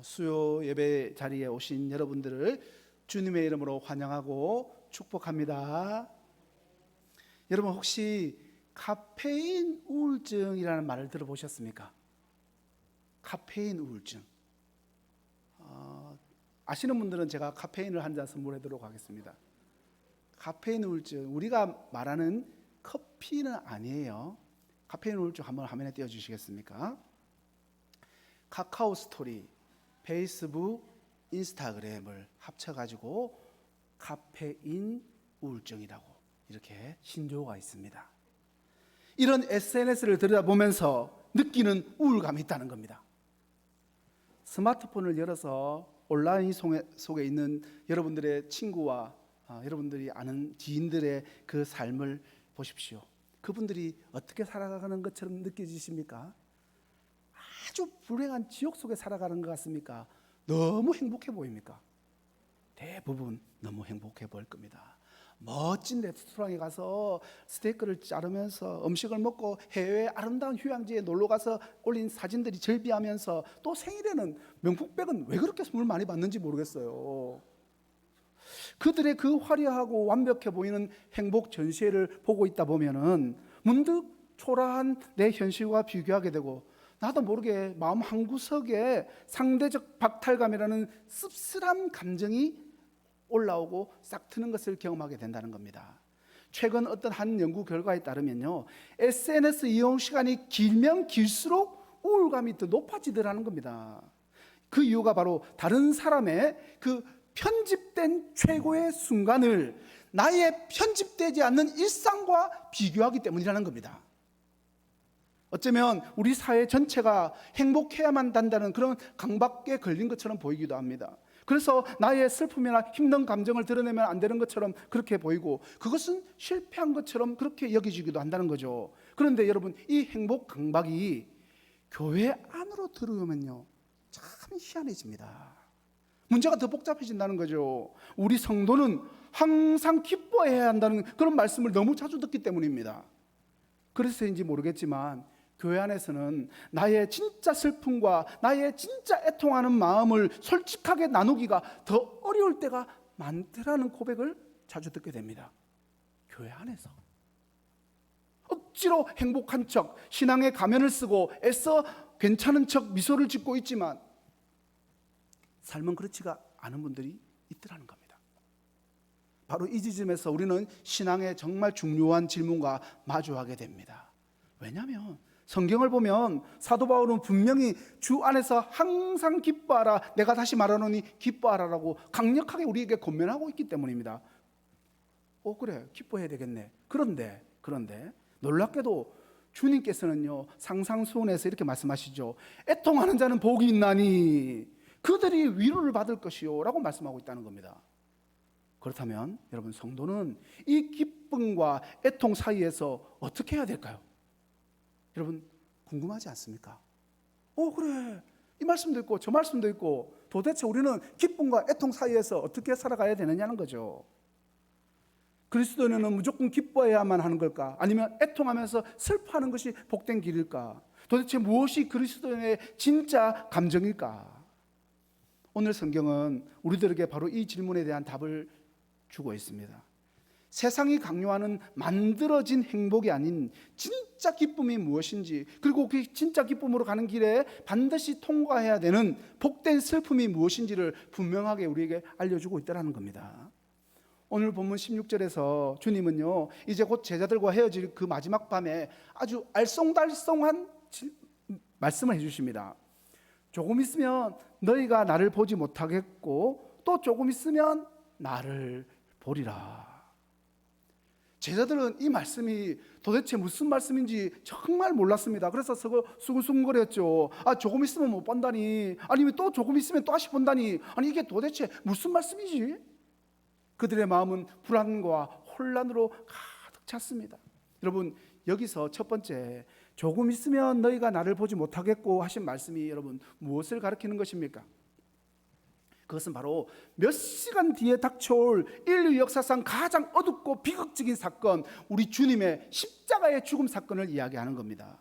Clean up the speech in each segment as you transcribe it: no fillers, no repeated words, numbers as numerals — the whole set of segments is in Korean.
수요 예배 자리에 오신 여러분들을 주님의 이름으로 환영하고 축복합니다. 여러분 혹시 카페인 우울증이라는 말을 들어보셨습니까? 카페인 우울증. 아시는 분들은 제가 카페인을 한 잔 선물하도록 하겠습니다. 카페인 우울증, 우리가 말하는 커피는 아니에요. 카페인 우울증 한번 화면에 띄워주시겠습니까? 카카오 스토리, 페이스북, 인스타그램을 합쳐가지고 카페인 우울증이라고 이렇게 신조어가 있습니다. 이런 SNS를 들여다보면서 느끼는 우울감이 있다는 겁니다. 스마트폰을 열어서 온라인 속에 있는 여러분들의 친구와 여러분들이 아는 지인들의 그 삶을 보십시오. 그분들이 어떻게 살아가는 것처럼 느껴지십니까? 아주 불행한 지옥 속에 살아가는 것 같습니까? 너무 행복해 보입니까? 대부분 너무 행복해 보일 겁니다. 멋진 레스토랑에 가서 스테이크를 자르면서 음식을 먹고 해외 아름다운 휴양지에 놀러 가서 올린 사진들이 절비하면서 또 생일에는 명품백은 왜 그렇게 선물 많이 받는지 모르겠어요. 그들의 그 화려하고 완벽해 보이는 행복 전시회를 보고 있다 보면은 문득 초라한 내 현실과 비교하게 되고 나도 모르게 마음 한구석에 상대적 박탈감이라는 씁쓸한 감정이 올라오고 싹 트는 것을 경험하게 된다는 겁니다. 최근 어떤 한 연구 결과에 따르면요, SNS 이용 시간이 길면 길수록 우울감이 더 높아지더라는 겁니다. 그 이유가 바로 다른 사람의 그 편집된 최고의 순간을 나의 편집되지 않는 일상과 비교하기 때문이라는 겁니다. 어쩌면 우리 사회 전체가 행복해야만 한다는 그런 강박에 걸린 것처럼 보이기도 합니다. 그래서 나의 슬픔이나 힘든 감정을 드러내면 안 되는 것처럼 그렇게 보이고 그것은 실패한 것처럼 그렇게 여겨지기도 한다는 거죠. 그런데 여러분, 이 행복 강박이 교회 안으로 들어오면요 참 희한해집니다. 문제가 더 복잡해진다는 거죠. 우리 성도는 항상 기뻐해야 한다는 그런 말씀을 너무 자주 듣기 때문입니다. 그래서인지 모르겠지만 교회 안에서는 나의 진짜 슬픔과 나의 진짜 애통하는 마음을 솔직하게 나누기가 더 어려울 때가 많더라는 고백을 자주 듣게 됩니다. 교회 안에서 억지로 행복한 척 신앙의 가면을 쓰고 애써 괜찮은 척 미소를 짓고 있지만 삶은 그렇지가 않은 분들이 있더라는 겁니다. 바로 이 지점에서 우리는 신앙의 정말 중요한 질문과 마주하게 됩니다. 왜냐하면 성경을 보면 사도 바울은 분명히 주 안에서 항상 기뻐하라, 내가 다시 말하노니 기뻐하라라고 강력하게 우리에게 권면하고 있기 때문입니다. 그래, 기뻐해야 되겠네. 그런데 놀랍게도 주님께서는요 상상수훈에서 이렇게 말씀하시죠. 애통하는 자는 복이 있나니 그들이 위로를 받을 것이요 라고 말씀하고 있다는 겁니다. 그렇다면 여러분, 성도는 이 기쁨과 애통 사이에서 어떻게 해야 될까요? 여러분, 궁금하지 않습니까? 그래, 이 말씀도 있고 저 말씀도 있고 도대체 우리는 기쁨과 애통 사이에서 어떻게 살아가야 되느냐는 거죠. 그리스도인은 무조건 기뻐해야만 하는 걸까? 아니면 애통하면서 슬퍼하는 것이 복된 길일까? 도대체 무엇이 그리스도인의 진짜 감정일까? 오늘 성경은 우리들에게 바로 이 질문에 대한 답을 주고 있습니다. 세상이 강요하는 만들어진 행복이 아닌 진짜 기쁨이 무엇인지, 그리고 그 진짜 기쁨으로 가는 길에 반드시 통과해야 되는 복된 슬픔이 무엇인지를 분명하게 우리에게 알려주고 있다는 겁니다. 오늘 본문 16절에서 주님은요 이제 곧 제자들과 헤어질 그 마지막 밤에 아주 알쏭달쏭한 말씀을 해주십니다. 조금 있으면 너희가 나를 보지 못하겠고 또 조금 있으면 나를 보리라. 제자들은 이 말씀이 도대체 무슨 말씀인지 정말 몰랐습니다. 그래서 수근수근거렸죠. 조금 있으면 못 본다니, 아니면 또 조금 있으면 또 다시 본다니, 아니 이게 도대체 무슨 말씀이지? 그들의 마음은 불안과 혼란으로 가득 찼습니다. 여러분, 여기서 첫 번째 조금 있으면 너희가 나를 보지 못하겠고 하신 말씀이 여러분 무엇을 가리키는 것입니까? 그것은 바로 몇 시간 뒤에 닥쳐올 인류 역사상 가장 어둡고 비극적인 사건, 우리 주님의 십자가의 죽음 사건을 이야기하는 겁니다.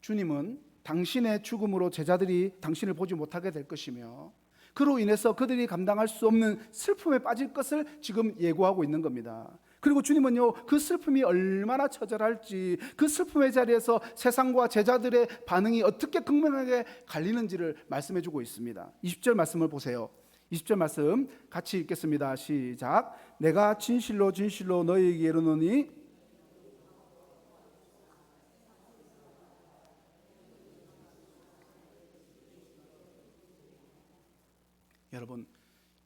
주님은 당신의 죽음으로 제자들이 당신을 보지 못하게 될 것이며 그로 인해서 그들이 감당할 수 없는 슬픔에 빠질 것을 지금 예고하고 있는 겁니다. 그리고 주님은요, 그 슬픔이 얼마나 처절할지, 그 슬픔의 자리에서 세상과 제자들의 반응이 어떻게 극명하게 갈리는지를 말씀해 주고 있습니다. 20절 말씀을 보세요. 20절 말씀 같이 읽겠습니다. 시작. 내가 진실로 진실로 너희에게 이르노니 여러분,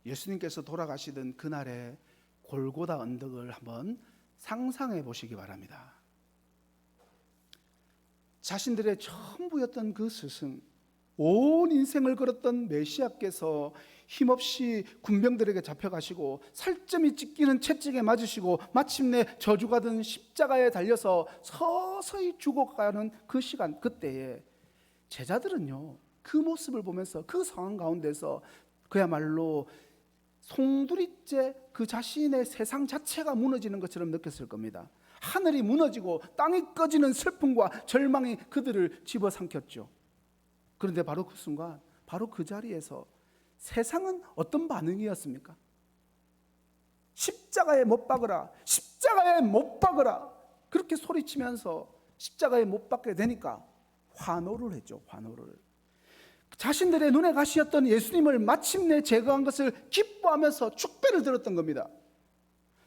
예수님께서 돌아가시던 그날의 골고다 언덕을 한번 상상해 보시기 바랍니다. 자신들의 전부였던 그 스승, 온 인생을 걸었던 메시아께서 힘없이 군병들에게 잡혀가시고 살점이 찢기는 채찍에 맞으시고 마침내 저주가 든 십자가에 달려서 서서히 죽어가는 그 시간, 그때에 제자들은요, 그 모습을 보면서 그 상황 가운데서 그야말로 송두리째 그 자신의 세상 자체가 무너지는 것처럼 느꼈을 겁니다. 하늘이 무너지고 땅이 꺼지는 슬픔과 절망이 그들을 집어삼켰죠. 그런데 바로 그 순간, 바로 그 자리에서 세상은 어떤 반응이었습니까? 십자가에 못 박으라, 십자가에 못 박으라, 그렇게 소리치면서 십자가에 못 박게 되니까 환호를 했죠. 환호를. 자신들의 눈에 가시였던 예수님을 마침내 제거한 것을 기뻐하면서 축배를 들었던 겁니다.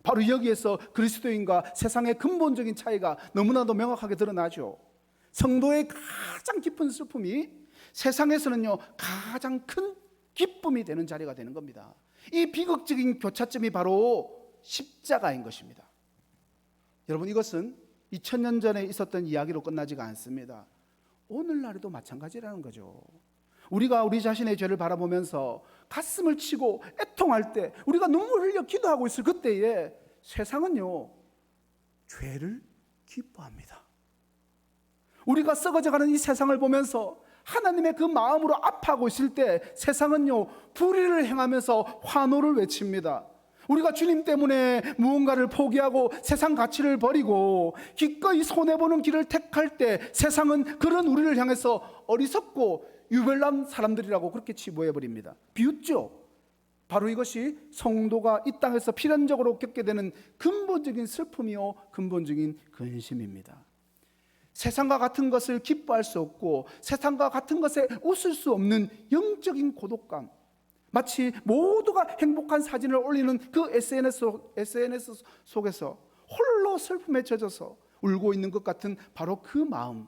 바로 여기에서 그리스도인과 세상의 근본적인 차이가 너무나도 명확하게 드러나죠. 성도의 가장 깊은 슬픔이 세상에서는요, 가장 큰 기쁨이 되는 자리가 되는 겁니다. 이 비극적인 교차점이 바로 십자가인 것입니다. 여러분, 이것은 2000년 전에 있었던 이야기로 끝나지가 않습니다. 오늘날에도 마찬가지라는 거죠. 우리가 우리 자신의 죄를 바라보면서 가슴을 치고 애통할 때, 우리가 눈물을 흘려 기도하고 있을 그때에 세상은요, 죄를 기뻐합니다. 우리가 썩어져가는 이 세상을 보면서 하나님의 그 마음으로 아파하고 있을 때 세상은요, 불의를 행하면서 환호를 외칩니다. 우리가 주님 때문에 무언가를 포기하고 세상 가치를 버리고 기꺼이 손해보는 길을 택할 때 세상은 그런 우리를 향해서 어리석고 유별난 사람들이라고 그렇게 치부해버립니다. 비웃죠. 바로 이것이 성도가 이 땅에서 필연적으로 겪게 되는 근본적인 슬픔이요, 근본적인 근심입니다. 세상과 같은 것을 기뻐할 수 없고 세상과 같은 것에 웃을 수 없는 영적인 고독감, 마치 모두가 행복한 사진을 올리는 그 SNS 속에서 홀로 슬픔에 젖어서 울고 있는 것 같은 바로 그 마음.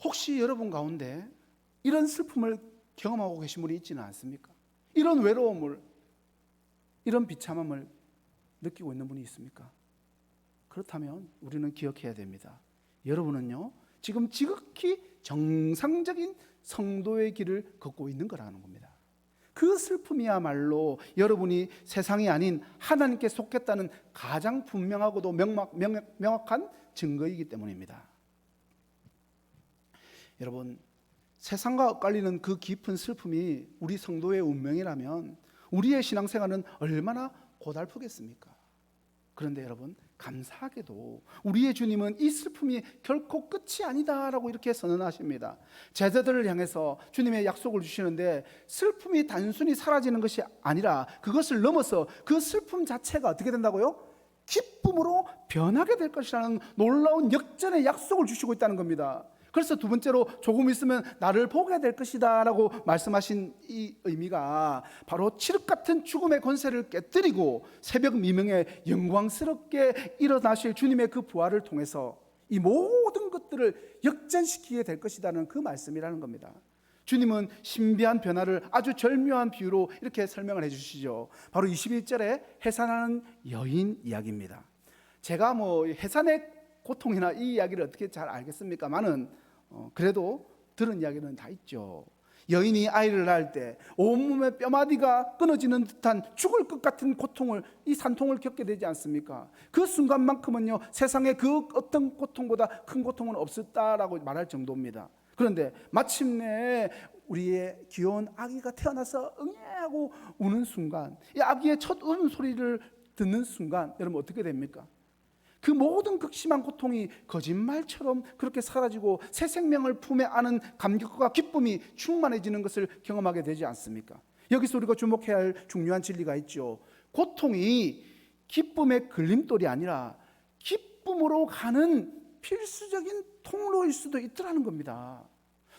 혹시 여러분 가운데 이런 슬픔을 경험하고 계신 분이 있지는 않습니까? 이런 외로움을, 이런 비참함을 느끼고 있는 분이 있습니까? 그렇다면 우리는 기억해야 됩니다. 여러분은요, 지금 지극히 정상적인 성도의 길을 걷고 있는 거라는 겁니다. 그 슬픔이야말로 여러분이 세상이 아닌 하나님께 속했다는 가장 분명하고도 명확한 증거이기 때문입니다. 여러분, 세상과 엇갈리는 그 깊은 슬픔이 우리 성도의 운명이라면 우리의 신앙생활은 얼마나 고달프겠습니까? 그런데 여러분, 감사하게도 우리의 주님은 이 슬픔이 결코 끝이 아니다라고 이렇게 선언하십니다. 제자들을 향해서 주님의 약속을 주시는데 슬픔이 단순히 사라지는 것이 아니라 그것을 넘어서 그 슬픔 자체가 어떻게 된다고요? 기쁨으로 변하게 될 것이라는 놀라운 역전의 약속을 주시고 있다는 겁니다. 그래서 두 번째로 조금 있으면 나를 보게 될 것이다 라고 말씀하신 이 의미가 바로 칠흑 같은 죽음의 권세를 깨뜨리고 새벽 미명에 영광스럽게 일어나실 주님의 그 부활을 통해서 이 모든 것들을 역전시키게 될 것이라는 그 말씀이라는 겁니다. 주님은 신비한 변화를 아주 절묘한 비유로 이렇게 설명을 해주시죠. 바로 21절에 해산하는 여인 이야기입니다. 제가 해산의 고통이나 이 이야기를 어떻게 잘 알겠습니까만은 그래도 들은 이야기는 다 있죠. 여인이 아이를 낳을 때 온몸의 뼈마디가 끊어지는 듯한 죽을 것 같은 고통을, 이 산통을 겪게 되지 않습니까? 그 순간만큼은요, 세상에 그 어떤 고통보다 큰 고통은 없었다라고 말할 정도입니다. 그런데 마침내 우리의 귀여운 아기가 태어나서 응애하고 우는 순간, 이 아기의 첫 우는 소리를 듣는 순간 여러분 어떻게 됩니까? 그 모든 극심한 고통이 거짓말처럼 그렇게 사라지고 새 생명을 품에 안은 감격과 기쁨이 충만해지는 것을 경험하게 되지 않습니까? 여기서 우리가 주목해야 할 중요한 진리가 있죠. 고통이 기쁨의 걸림돌이 아니라 기쁨으로 가는 필수적인 통로일 수도 있더라는 겁니다.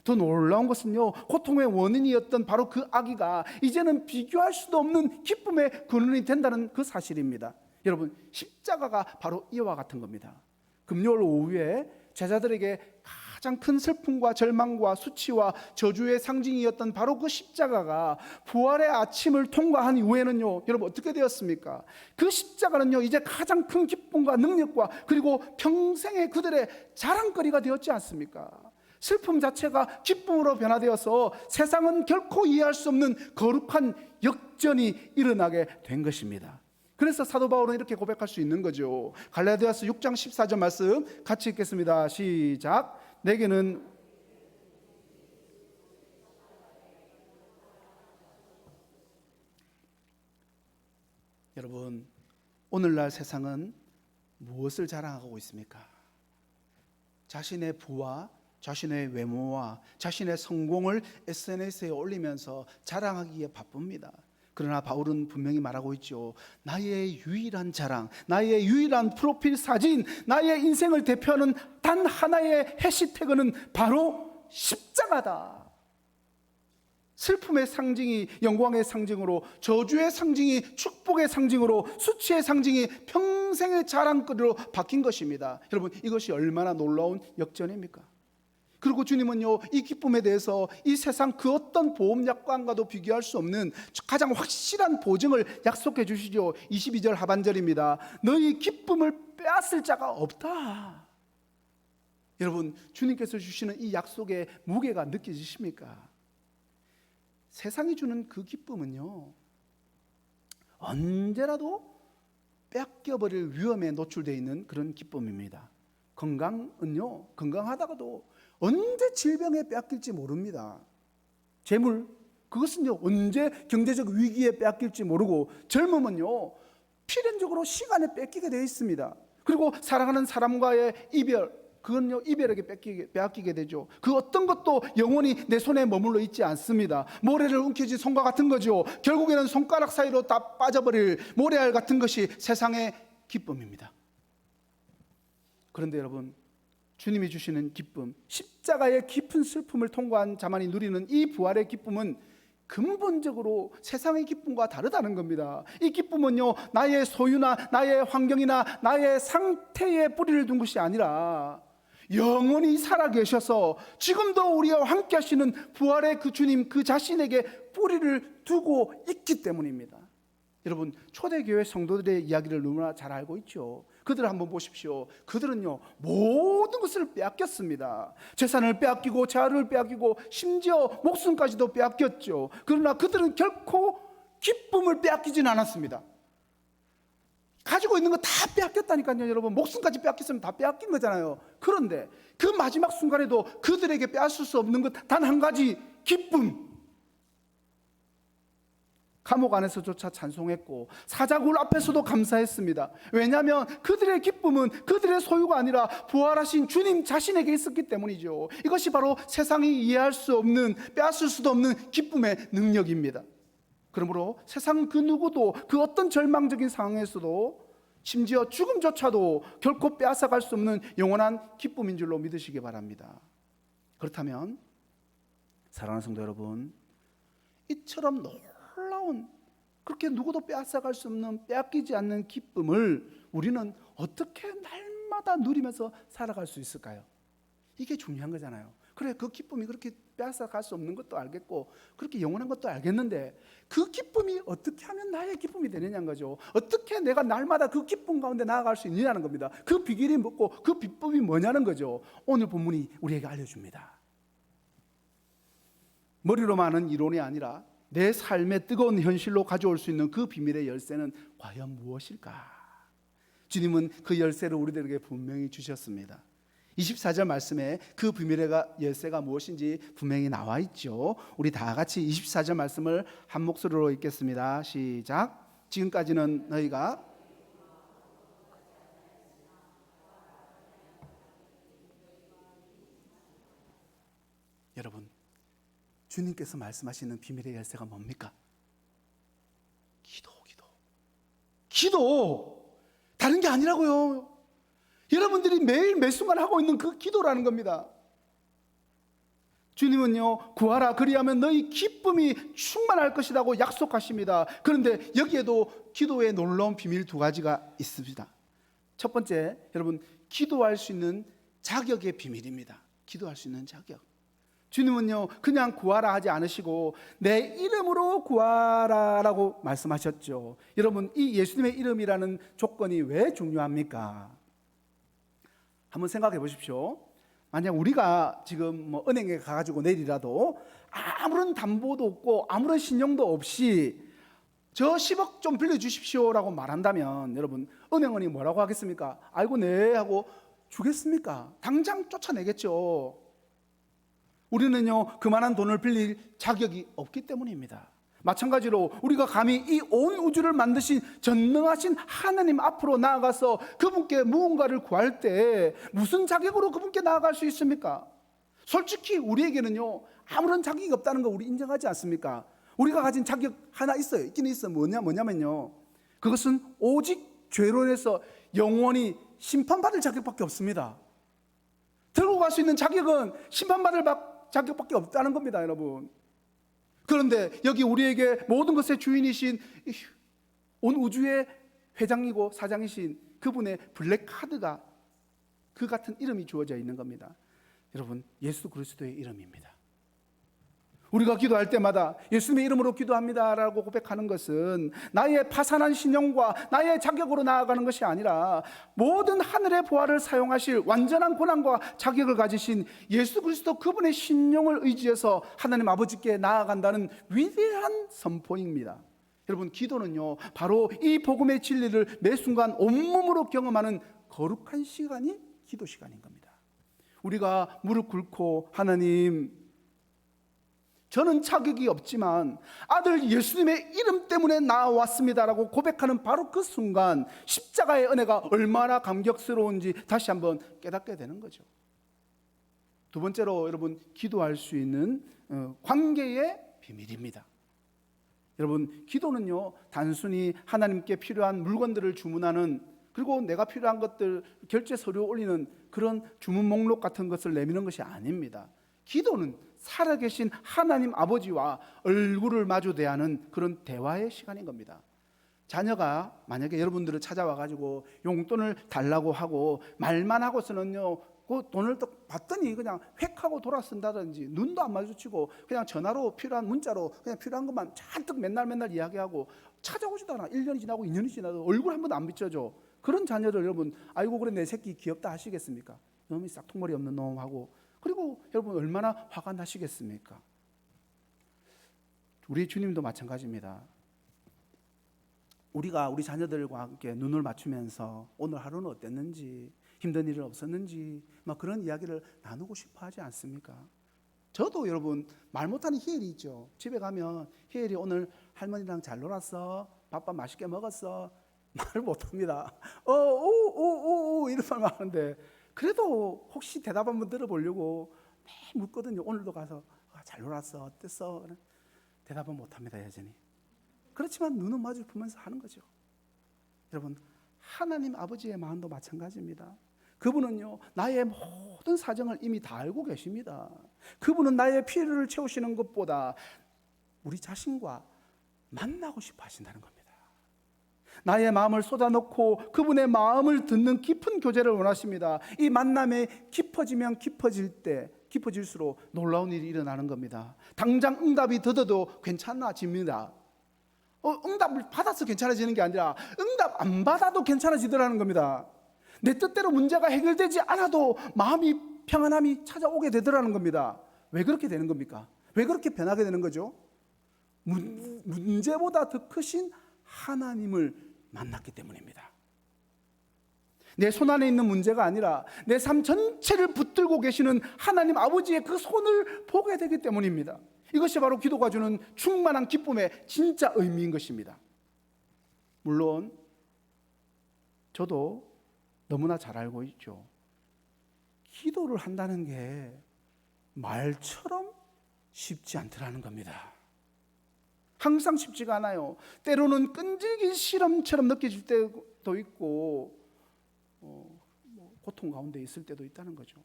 더 놀라운 것은요, 고통의 원인이었던 바로 그 아기가 이제는 비교할 수도 없는 기쁨의 근원이 된다는 그 사실입니다. 여러분, 십자가가 바로 이와 같은 겁니다. 금요일 오후에 제자들에게 가장 큰 슬픔과 절망과 수치와 저주의 상징이었던 바로 그 십자가가 부활의 아침을 통과한 이후에는요, 여러분 어떻게 되었습니까? 그 십자가는요, 이제 가장 큰 기쁨과 능력과 그리고 평생의 그들의 자랑거리가 되었지 않습니까? 슬픔 자체가 기쁨으로 변화되어서 세상은 결코 이해할 수 없는 거룩한 역전이 일어나게 된 것입니다. 그래서 사도 바울은 이렇게 고백할 수 있는 거죠. 갈라디아서 6장 14절 말씀 같이 읽겠습니다. 시작. 내게는 여러분, 오늘날 세상은 무엇을 자랑하고 있습니까? 자신의 부와 자신의 외모와 자신의 성공을 SNS에 올리면서 자랑하기에 바쁩니다. 그러나 바울은 분명히 말하고 있죠. 나의 유일한 자랑, 나의 유일한 프로필 사진, 나의 인생을 대표하는 단 하나의 해시태그는 바로 십자가다. 슬픔의 상징이 영광의 상징으로, 저주의 상징이 축복의 상징으로, 수치의 상징이 평생의 자랑거리로 바뀐 것입니다. 여러분, 이것이 얼마나 놀라운 역전입니까? 그리고 주님은요, 이 기쁨에 대해서 이 세상 그 어떤 보험약관과도 비교할 수 없는 가장 확실한 보증을 약속해 주시죠. 22절 하반절입니다. 너희 기쁨을 빼앗을 자가 없다. 여러분, 주님께서 주시는 이 약속의 무게가 느껴지십니까? 세상이 주는 그 기쁨은요, 언제라도 뺏겨버릴 위험에 노출되어 있는 그런 기쁨입니다. 건강은요, 건강하다가도 언제 질병에 뺏길지 모릅니다. 재물, 그것은요 언제 경제적 위기에 뺏길지 모르고, 젊음은요 필연적으로 시간에 뺏기게 되어 있습니다. 그리고 사랑하는 사람과의 이별, 그건요 이별에게 빼앗기게 되죠. 그 어떤 것도 영원히 내 손에 머물러 있지 않습니다. 모래를 움켜쥔 손과 같은 거죠. 결국에는 손가락 사이로 다 빠져버릴 모래알 같은 것이 세상의 기쁨입니다. 그런데 여러분, 주님이 주시는 기쁨, 십자가의 깊은 슬픔을 통과한 자만이 누리는 이 부활의 기쁨은 근본적으로 세상의 기쁨과 다르다는 겁니다. 이 기쁨은요, 나의 소유나 나의 환경이나 나의 상태에 뿌리를 둔 것이 아니라 영원히 살아계셔서 지금도 우리와 함께 하시는 부활의 그 주님 그 자신에게 뿌리를 두고 있기 때문입니다. 여러분, 초대교회 성도들의 이야기를 너무나 잘 알고 있죠. 그들을 한번 보십시오. 그들은요 모든 것을 빼앗겼습니다. 재산을 빼앗기고 자유를 빼앗기고 심지어 목숨까지도 빼앗겼죠. 그러나 그들은 결코 기쁨을 빼앗기진 않았습니다. 가지고 있는 거 다 빼앗겼다니까요. 여러분, 목숨까지 빼앗겼으면 다 빼앗긴 거잖아요. 그런데 그 마지막 순간에도 그들에게 빼앗을 수 없는 것 단 한 가지, 기쁨. 감옥 안에서조차 찬송했고 사자굴 앞에서도 감사했습니다. 왜냐하면 그들의 기쁨은 그들의 소유가 아니라 부활하신 주님 자신에게 있었기 때문이죠. 이것이 바로 세상이 이해할 수 없는, 빼앗을 수도 없는 기쁨의 능력입니다. 그러므로 세상 그 누구도 그 어떤 절망적인 상황에서도, 심지어 죽음조차도 결코 빼앗아갈 수 없는 영원한 기쁨인 줄로 믿으시기 바랍니다. 그렇다면 사랑하는 성도 여러분, 이처럼 놀라운, 그렇게 누구도 빼앗아갈 수 없는, 빼앗기지 않는 기쁨을 우리는 어떻게 날마다 누리면서 살아갈 수 있을까요? 이게 중요한 거잖아요. 그래, 그 기쁨이 그렇게 빼앗아갈 수 없는 것도 알겠고 그렇게 영원한 것도 알겠는데, 그 기쁨이 어떻게 하면 나의 기쁨이 되느냐는 거죠. 어떻게 내가 날마다 그 기쁨 가운데 나아갈 수 있느냐는 겁니다. 그 비결이 뭐고 그 비법이 뭐냐는 거죠. 오늘 본문이 우리에게 알려줍니다. 머리로만 하는 이론이 아니라 내 삶의 뜨거운 현실로 가져올 수 있는 그 비밀의 열쇠는 과연 무엇일까? 주님은 그 열쇠를 우리들에게 분명히 주셨습니다. 24절 말씀에 그 비밀의 열쇠가 무엇인지 분명히 나와 있죠. 우리 다 같이 24절 말씀을 한 목소리로 읽겠습니다. 시작. 지금까지는 너희가 주님께서 말씀하시는 비밀의 열쇠가 뭡니까? 기도. 다른 게 아니라고요. 여러분들이 매일 매 순간 하고 있는 그 기도라는 겁니다. 주님은요, 구하라 그리하면 너희 기쁨이 충만할 것이라고 약속하십니다. 그런데 여기에도 기도의 놀라운 비밀 두 가지가 있습니다. 첫 번째, 여러분, 기도할 수 있는 자격의 비밀입니다. 기도할 수 있는 자격. 주님은요, 그냥 구하라 하지 않으시고 내 이름으로 구하라라고 말씀하셨죠. 여러분, 이 예수님의 이름이라는 조건이 왜 중요합니까? 한번 생각해 보십시오. 만약 우리가 지금 뭐 은행에 가가지고 내리라도 아무런 담보도 없고 아무런 신용도 없이 저 10억 좀 빌려주십시오라고 말한다면 여러분, 은행원이 뭐라고 하겠습니까? 아이고 네 하고 주겠습니까? 당장 쫓아내겠죠. 우리는요, 그만한 돈을 빌릴 자격이 없기 때문입니다. 마찬가지로 우리가 감히 이 온 우주를 만드신 전능하신 하나님 앞으로 나아가서 그분께 무언가를 구할 때 무슨 자격으로 그분께 나아갈 수 있습니까? 솔직히 우리에게는요, 아무런 자격이 없다는 거 우리 인정하지 않습니까? 우리가 가진 자격 하나 있어요. 있긴 있어. 뭐냐면요, 그것은 오직 죄로 인해서 영원히 심판받을 자격밖에 없습니다. 들고 갈 수 있는 자격은 심판받을 자격밖에 없다는 겁니다, 여러분. 그런데 여기 우리에게 모든 것의 주인이신 온 우주의 회장이고 사장이신 그분의 블랙카드가, 그 같은 이름이 주어져 있는 겁니다. 여러분, 예수 그리스도의 이름입니다. 우리가 기도할 때마다 예수님의 이름으로 기도합니다라고 고백하는 것은 나의 파산한 신용과 나의 자격으로 나아가는 것이 아니라 모든 하늘의 보화를 사용하실 완전한 권한과 자격을 가지신 예수 그리스도 그분의 신용을 의지해서 하나님 아버지께 나아간다는 위대한 선포입니다. 여러분, 기도는요, 바로 이 복음의 진리를 매 순간 온몸으로 경험하는 거룩한 시간이 기도 시간인 겁니다. 우리가 무릎 꿇고 하나님, 저는 자격이 없지만 아들 예수님의 이름 때문에 나왔습니다라고 고백하는 바로 그 순간 십자가의 은혜가 얼마나 감격스러운지 다시 한번 깨닫게 되는 거죠. 두 번째로 여러분, 기도할 수 있는 관계의 비밀입니다. 여러분, 기도는요, 단순히 하나님께 필요한 물건들을 주문하는, 그리고 내가 필요한 것들 결제 서류 올리는 그런 주문 목록 같은 것을 내미는 것이 아닙니다. 기도는 살아계신 하나님 아버지와 얼굴을 마주 대하는 그런 대화의 시간인 겁니다. 자녀가 만약에 여러분들을 찾아와 가지고 용돈을 달라고 하고 말만 하고서는요, 그 돈을 또 받더니 그냥 획 하고 돌아 쓴다든지 눈도 안 마주치고 그냥 전화로 필요한 문자로 그냥 필요한 것만 잔뜩 맨날 이야기하고 찾아오지도 않아. 1년이 지나고 2년이 지나도 얼굴 한 번도 안 비춰줘. 그런 자녀를 여러분, 아이고 그래 내 새끼 귀엽다 하시겠습니까? 놈이 싹통머리 없는 놈하고. 그리고 여러분, 얼마나 화가 나시겠습니까? 우리 주님도 마찬가지입니다. 우리가 우리 자녀들과 함께 눈을 맞추면서 오늘 하루는 어땠는지, 힘든 일은 없었는지 막 그런 이야기를 나누고 싶어 하지 않습니까? 저도 여러분, 말 못하는 희엘이 있죠. 집에 가면 희엘이 오늘 할머니랑 잘 놀았어? 밥밥 맛있게 먹었어? 말 못합니다. 이런 말만 하는데, 그래도 혹시 대답 한번 들어보려고 매일 묻거든요. 오늘도 가서 잘 놀았어? 어땠어? 대답은 못합니다, 여전히. 그렇지만 눈은 마주 보면서 하는 거죠. 여러분, 하나님 아버지의 마음도 마찬가지입니다. 그분은요, 나의 모든 사정을 이미 다 알고 계십니다. 그분은 나의 필요를 채우시는 것보다 우리 자신과 만나고 싶어 하신다는 겁니다. 나의 마음을 쏟아놓고 그분의 마음을 듣는 깊은 교제를 원하십니다. 이 만남이 깊어지면 깊어질수록 놀라운 일이 일어나는 겁니다. 당장 응답이 더뎌도 괜찮아집니다. 응답을 받아서 괜찮아지는 게 아니라 응답 안 받아도 괜찮아지더라는 겁니다. 내 뜻대로 문제가 해결되지 않아도 마음이 평안함이 찾아오게 되더라는 겁니다. 왜 그렇게 되는 겁니까? 왜 그렇게 변하게 되는 거죠? 문제보다 더 크신 하나님을 만났기 때문입니다. 내 손 안에 있는 문제가 아니라 내 삶 전체를 붙들고 계시는 하나님 아버지의 그 손을 보게 되기 때문입니다. 이것이 바로 기도가 주는 충만한 기쁨의 진짜 의미인 것입니다. 물론 저도 너무나 잘 알고 있죠. 기도를 한다는 게 말처럼 쉽지 않더라는 겁니다. 항상 쉽지가 않아요. 때로는 끈질긴 실험처럼 느껴질 때도 있고 고통 가운데 있을 때도 있다는 거죠.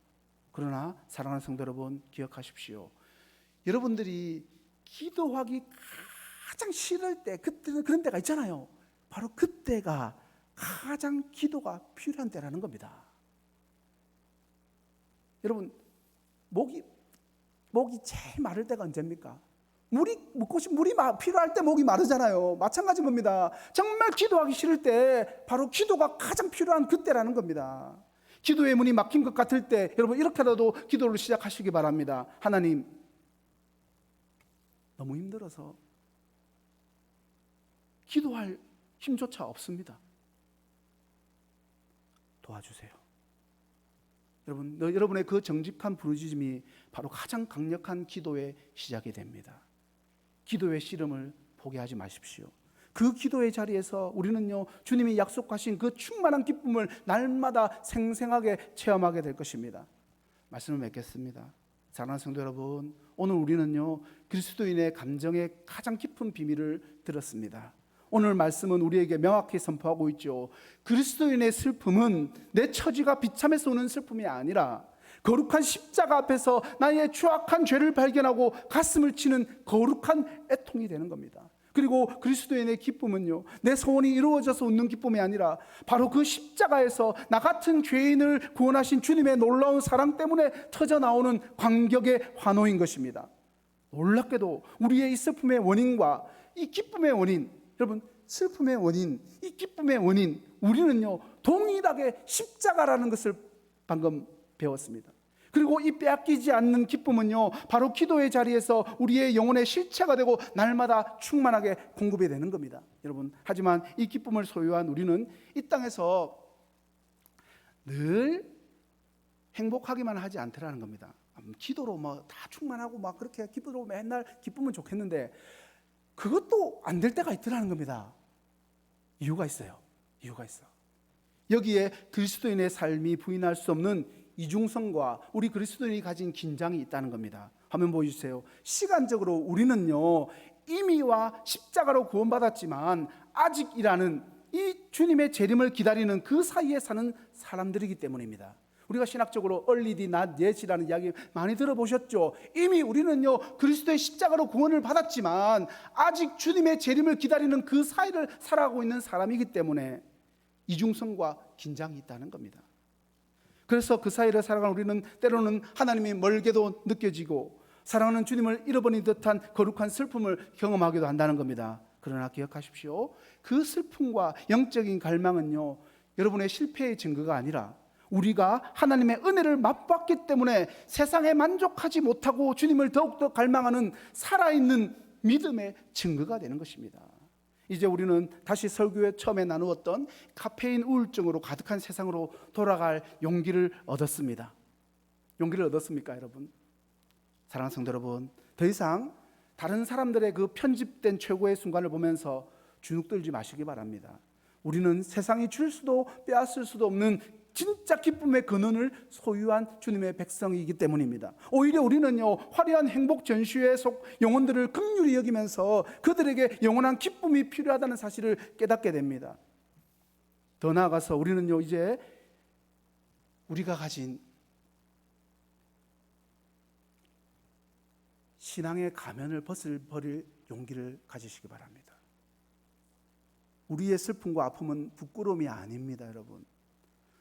그러나 사랑하는 성도 여러분, 기억하십시오. 여러분들이 기도하기 가장 싫을 때, 그때는 그런 때가 있잖아요. 바로 그때가 가장 기도가 필요한 때라는 겁니다. 여러분, 목이 제일 마를 때가 언제입니까? 물이 필요할 때 목이 마르잖아요. 마찬가지인 겁니다. 정말 기도하기 싫을 때 바로 기도가 가장 필요한 그때라는 겁니다. 기도의 문이 막힌 것 같을 때 여러분, 이렇게라도 기도를 시작하시기 바랍니다. 하나님, 너무 힘들어서 기도할 힘조차 없습니다. 도와주세요. 여러분의 그 정직한 부르짖음이 바로 가장 강력한 기도의 시작이 됩니다. 기도의 씨름을 포기하지 마십시오. 그 기도의 자리에서 우리는요, 주님이 약속하신 그 충만한 기쁨을 날마다 생생하게 체험하게 될 것입니다. 말씀을 맺겠습니다. 사랑하는 성도 여러분, 오늘 우리는요, 그리스도인의 감정의 가장 깊은 비밀을 들었습니다. 오늘 말씀은 우리에게 명확히 선포하고 있죠. 그리스도인의 슬픔은 내 처지가 비참해서 오는 슬픔이 아니라 거룩한 십자가 앞에서 나의 추악한 죄를 발견하고 가슴을 치는 거룩한 애통이 되는 겁니다. 그리고 그리스도인의 기쁨은요, 내 소원이 이루어져서 웃는 기쁨이 아니라 바로 그 십자가에서 나 같은 죄인을 구원하신 주님의 놀라운 사랑 때문에 터져나오는 감격의 환호인 것입니다. 놀랍게도 우리의 이 슬픔의 원인과 이 기쁨의 원인, 여러분, 슬픔의 원인, 이 기쁨의 원인, 우리는요, 동일하게 십자가라는 것을 방금 배웠습니다. 그리고 이 빼앗기지 않는 기쁨은요, 바로 기도의 자리에서 우리의 영혼의 실체가 되고 날마다 충만하게 공급이 되는 겁니다. 여러분, 하지만 이 기쁨을 소유한 우리는 이 땅에서 늘 행복하기만 하지 않더라는 겁니다. 기도로 다 충만하고 그렇게 기도로 맨날 기쁘면 좋겠는데 그것도 안 될 때가 있더라는 겁니다. 이유가 있어요. 여기에 그리스도인의 삶이 부인할 수 없는 이중성과 우리 그리스도인이 가진 긴장이 있다는 겁니다. 화면 보여주세요. 시간적으로 우리는요, 이미와 십자가로 구원받았지만 아직이라는 이 주님의 재림을 기다리는 그 사이에 사는 사람들이기 때문입니다. 우리가 신학적으로 early did not yet이라는 이야기 많이 들어보셨죠? 이미 우리는요, 그리스도의 십자가로 구원을 받았지만 아직 주님의 재림을 기다리는 그 사이를 살아가고 있는 사람이기 때문에 이중성과 긴장이 있다는 겁니다. 그래서 그 사이를 살아가는 우리는 때로는 하나님이 멀게도 느껴지고 사랑하는 주님을 잃어버린 듯한 거룩한 슬픔을 경험하기도 한다는 겁니다. 그러나 기억하십시오. 그 슬픔과 영적인 갈망은요, 여러분의 실패의 증거가 아니라 우리가 하나님의 은혜를 맛봤기 때문에 세상에 만족하지 못하고 주님을 더욱더 갈망하는 살아있는 믿음의 증거가 되는 것입니다. 이제 우리는 다시 설교에 처음에 나누었던 카페인 우울증으로 가득한 세상으로 돌아갈 용기를 얻었습니다. 용기를 얻었습니까, 여러분? 사랑하는 성도 여러분, 더 이상 다른 사람들의 그 편집된 최고의 순간을 보면서 주눅들지 마시기 바랍니다. 우리는 세상이 줄 수도 빼앗을 수도 없는 진짜 기쁨의 근원을 소유한 주님의 백성이기 때문입니다. 오히려 우리는요, 화려한 행복 전시회 속 영혼들을 긍휼히 여기면서 그들에게 영원한 기쁨이 필요하다는 사실을 깨닫게 됩니다. 더 나아가서 우리는요, 이제 우리가 가진 신앙의 가면을 버릴 용기를 가지시기 바랍니다. 우리의 슬픔과 아픔은 부끄러움이 아닙니다, 여러분.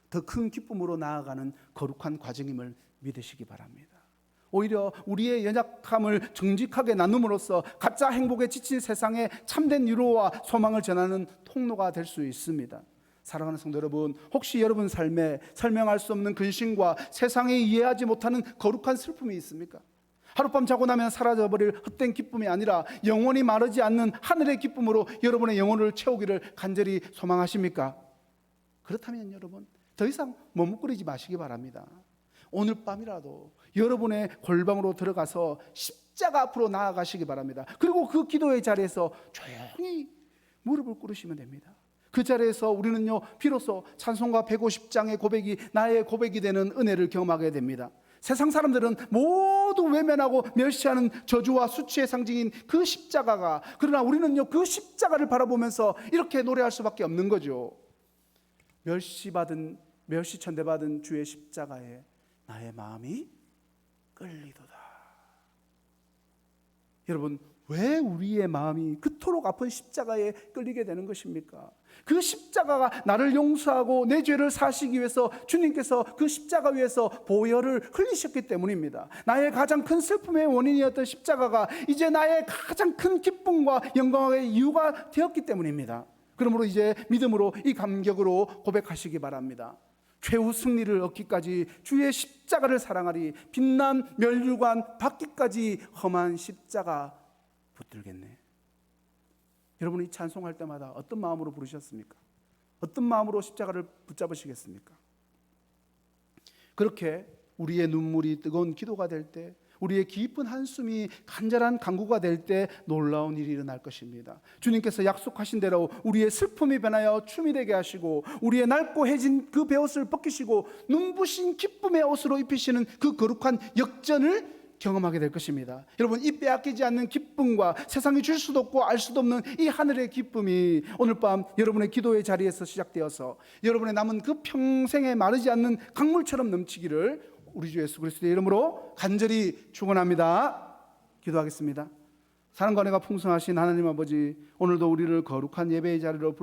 더 큰 기쁨으로 나아가는 거룩한 과정임을 믿으시기 바랍니다. 오히려 우리의 연약함을 정직하게 나눔으로써 가짜 행복에 지친 세상에 참된 위로와 소망을 전하는 통로가 될 수 있습니다. 사랑하는 성도 여러분, 혹시 여러분 삶에 설명할 수 없는 근심과 세상이 이해하지 못하는 거룩한 슬픔이 있습니까? 하룻밤 자고 나면 사라져버릴 헛된 기쁨이 아니라 영원히 마르지 않는 하늘의 기쁨으로 여러분의 영혼을 채우기를 간절히 소망하십니까? 그렇다면 여러분, 더 이상 머뭇거리지 마시기 바랍니다. 오늘 밤이라도 여러분의 골방으로 들어가서 십자가 앞으로 나아가시기 바랍니다. 그리고 그 기도의 자리에서 조용히 무릎을 꿇으시면 됩니다. 그 자리에서 우리는요, 비로소 찬송가 150장의 고백이 나의 고백이 되는 은혜를 경험하게 됩니다. 세상 사람들은 모두 외면하고 멸시하는 저주와 수치의 상징인 그 십자가가, 그러나 우리는요 그 십자가를 바라보면서 이렇게 노래할 수밖에 없는 거죠. 멸시천대받은 주의 십자가에 나의 마음이 끌리도다. 여러분, 왜 우리의 마음이 그토록 아픈 십자가에 끌리게 되는 것입니까? 그 십자가가 나를 용서하고 내 죄를 사시기 위해서 주님께서 그 십자가 위에서 보혈을 흘리셨기 때문입니다. 나의 가장 큰 슬픔의 원인이었던 십자가가 이제 나의 가장 큰 기쁨과 영광의 이유가 되었기 때문입니다. 그러므로 이제 믿음으로 이 감격으로 고백하시기 바랍니다. 최후 승리를 얻기까지 주의 십자가를 사랑하리. 빛난 멸류관 받기까지 험한 십자가 붙들겠네. 여러분이 찬송할 때마다 어떤 마음으로 부르셨습니까? 어떤 마음으로 십자가를 붙잡으시겠습니까? 그렇게 우리의 눈물이 뜨거운 기도가 될 때, 우리의 깊은 한숨이 간절한 간구가 될 때 놀라운 일이 일어날 것입니다. 주님께서 약속하신 대로 우리의 슬픔이 변하여 춤이 되게 하시고, 우리의 낡고 해진 그 베옷을 벗기시고 눈부신 기쁨의 옷으로 입히시는 그 거룩한 역전을 경험하게 될 것입니다. 여러분, 이 빼앗기지 않는 기쁨과 세상이 줄 수도 없고 알 수도 없는 이 하늘의 기쁨이 오늘 밤 여러분의 기도의 자리에서 시작되어서 여러분의 남은 그 평생에 마르지 않는 강물처럼 넘치기를 우리 주 예수 그리스도의 이름으로 간절히 축원합니다. 기도하겠습니다. 사랑과 은혜가 풍성하신 하나님 아버지, 오늘도 우리를 거룩한 예배의 자리로